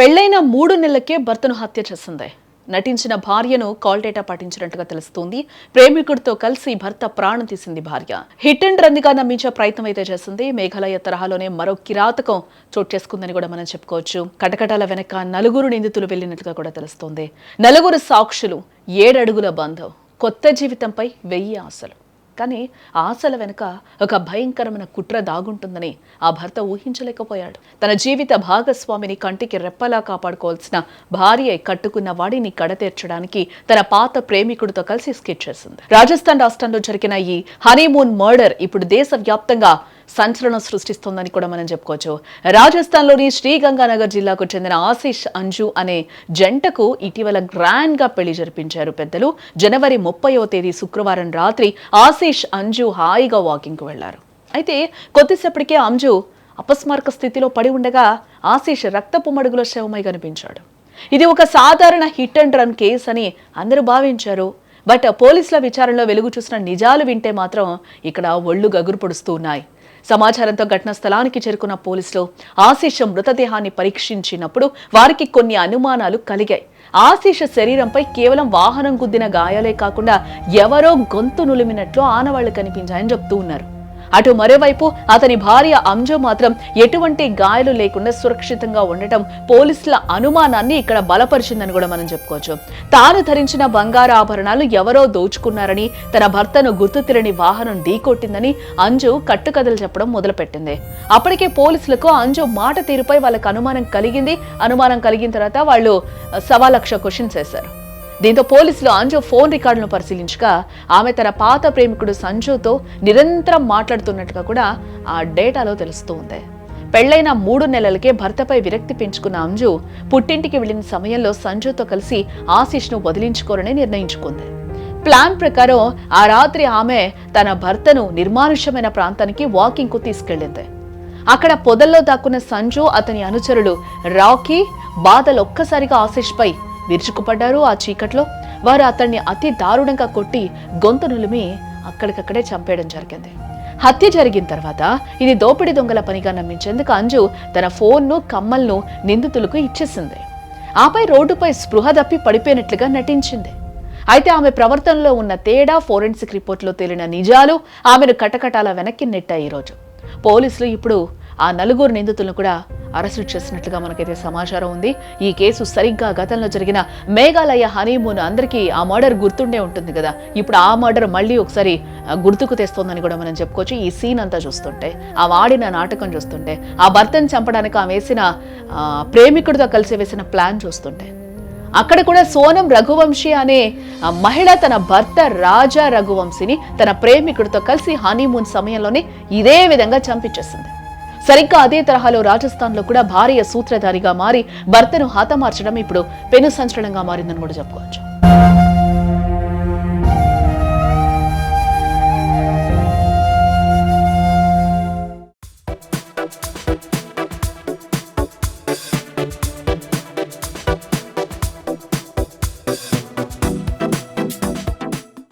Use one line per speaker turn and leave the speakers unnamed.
పెళ్లైన 3 నెలలకే భర్తను హత్య చేసింది. నటించిన భార్యను కాల్ డేటా పాటించినట్టుగా తెలుస్తోంది. ప్రేమికుడితో కలిసి భర్త ప్రాణం తీసింది భార్య. హిట్ అండ్ రన్ గా నమ్మించే ప్రయత్నం అయితే చేసింది. మేఘాలయ తరహాలోనే మరో కిరాతకం చోటు చేసుకుందని కూడా మనం చెప్పుకోవచ్చు. కటకటాల వెనక నలుగురు నిందితులు వెళ్లినట్టుగా కూడా తెలుస్తోంది. నలుగురు సాక్షులు, 7 అడుగుల బంధం, కొత్త జీవితంపై 1000 ఆశలు. కానీ ఆశల వెనుక ఒక భయంకరమైన కుట్ర దాగుంటుందని ఆ భర్త ఊహించలేకపోయాడు. తన జీవిత భాగస్వామిని కంటికి రెప్పలా కాపాడుకోవాల్సిన భార్య కట్టుకున్న వాడిని కడతీర్చడానికి తన పాత ప్రేమికుడితో కలిసి స్కెచ్ చేసింది. రాజస్థాన్ రాష్ట్రంలో జరిగిన ఈ హనీమూన్ మర్డర్ ఇప్పుడు దేశవ్యాప్తంగా సంచలనం సృష్టిస్తోందని కూడా మనం చెప్పుకోవచ్చు. రాజస్థాన్లోని శ్రీగంగానగర్ జిల్లాకు చెందిన ఆశీష్ అంజు అనే జంటకు ఇటీవల గ్రాండ్ గా పెళ్లి జరిపించారు పెద్దలు. జనవరి 30వ తేదీ శుక్రవారం రాత్రి ఆశీష్ అంజు హాయిగా వాకింగ్ కు వెళ్లారు. అయితే కొద్దిసేపటికే అంజు అపస్మారక స్థితిలో పడి ఉండగా ఆశీష్ రక్తపు మడుగులో శవమై కనిపించాడు. ఇది ఒక సాధారణ హిట్ అండ్ రన్ కేసు అని అందరూ భావించారు. బట్ పోలీసుల విచారణలో వెలుగు చూసిన నిజాలు వింటే మాత్రం ఇక్కడ ఒళ్ళు గగురు పొడుస్తూ ఉన్నాయి. సమాచారంతో ఘటనా స్థలానికి చేరుకున్న పోలీసులు ఆశీష్ మృతదేహాన్ని పరీక్షించినప్పుడు వారికి కొన్ని అనుమానాలు కలిగాయి. ఆశీష్ శరీరంపై కేవలం వాహనం గుద్దిన గాయాలే కాకుండా ఎవరో గొంతు నులిమినట్లు ఆనవాళ్లు కనిపించాయని చెప్తూ ఉన్నారు. అటు మరోవైపు అతని భార్య అంజు మాత్రం ఎటువంటి గాయాలు లేకుండా సురక్షితంగా ఉండటం పోలీసుల అనుమానాన్ని ఇక్కడ బలపరిచిందని కూడా మనం చెప్పుకోవచ్చు. తాను ధరించిన బంగారు ఆభరణాలు ఎవరో దోచుకున్నారని, తన భర్తను గుర్తు తెలియని వాహనం ఢీకొట్టిందని అంజు కట్టుకథలు చెప్పడం మొదలుపెట్టింది. అప్పటికే పోలీసులకు అంజు మాట తీరుపై వాళ్ళకు అనుమానం కలిగిన తర్వాత వాళ్ళు 1,00,000 క్వశ్చన్స్ వేశారు. దీంతో పోలీసులు అంజు ఫోన్ రికార్డులను పరిశీలించగా ఆమె తన పాత ప్రేమికుడు సంజుతో నిరంతరం మాట్లాడుతున్నట్టుగా కూడా ఆ డేటాలో తెలుస్తూ ఉంది. పెళ్లైన 3 నెలలకే భర్తపై విరక్తి పెంచుకున్న అంజు పుట్టింటికి వెళ్లిన సమయంలో సంజుతో కలిసి ఆశీష్ను వదిలించుకోరని నిర్ణయించుకుంది. ప్లాన్ ప్రకారం ఆ రాత్రి ఆమె తన భర్తను నిర్మానుష్యమైన ప్రాంతానికి వాకింగ్ కు తీసుకెళ్లింది. అక్కడ పొదల్లో దాక్కున్న సంజు, అతని అనుచరులు రాకీ, బాధలు ఒక్కసారిగా ఆశీష్ పై విరుచుకుపడ్డారు. ఆ చీకట్లో వారు అతన్ని అతి దారుణంగా కొట్టి గొంతు నులిమి అక్కడికక్కడే చంపేయడం జరిగింది. హత్య జరిగిన తర్వాత ఇది దోపిడీ దొంగల పనిగా నమ్మించేందుకు అంజు తన ఫోన్ను, కమ్మల్ను నిందితులకు ఇచ్చేసింది. ఆపై రోడ్డుపై స్పృహ తప్పి పడిపోయినట్లుగా నటించింది. అయితే ఆమె ప్రవర్తనలో ఉన్న తేడా, ఫోరెన్సిక్ రిపోర్టులో తేలిన నిజాలు ఆమెను కటకటాల వెనక్కి నెట్టాయి. ఈరోజు పోలీసులు ఇప్పుడు ఆ 9 నిందితులను కూడా అరెస్టు చేసినట్లుగా మనకైతే సమాచారం ఉంది. ఈ కేసు సరిగ్గా గతంలో జరిగిన మేఘాలయ హనీమూన్, అందరికీ ఆ మర్డర్ గుర్తుండే ఉంటుంది కదా. ఇప్పుడు ఆ మర్డర్ మళ్ళీ ఒకసారి గుర్తుకు తెస్తోందని కూడా మనం చెప్పుకోవచ్చు. ఈ సీన్ అంతా చూస్తుంటే, ఆ వాడిన నాటకం చూస్తుంటే, ఆ భర్తను చంపడానికి ఆమె వేసిన ప్రేమికుడితో కలిసి వేసిన ప్లాన్ చూస్తుంటే, అక్కడ కూడా సోనం రఘువంశీ అనే మహిళ తన భర్త రాజా రఘువంశీని తన ప్రేమికుడితో కలిసి హనీమూన్ సమయంలోనే ఇదే విధంగా చంపించేసింది. సరిగ్గా అదే తరహాలో రాజస్థాన్లో కూడా భార్య సూత్రధారిగా మారి భర్తను హతమార్చడం ఇప్పుడు పెను సంచలనంగా మారిందని కూడా చెప్పుకోవచ్చు.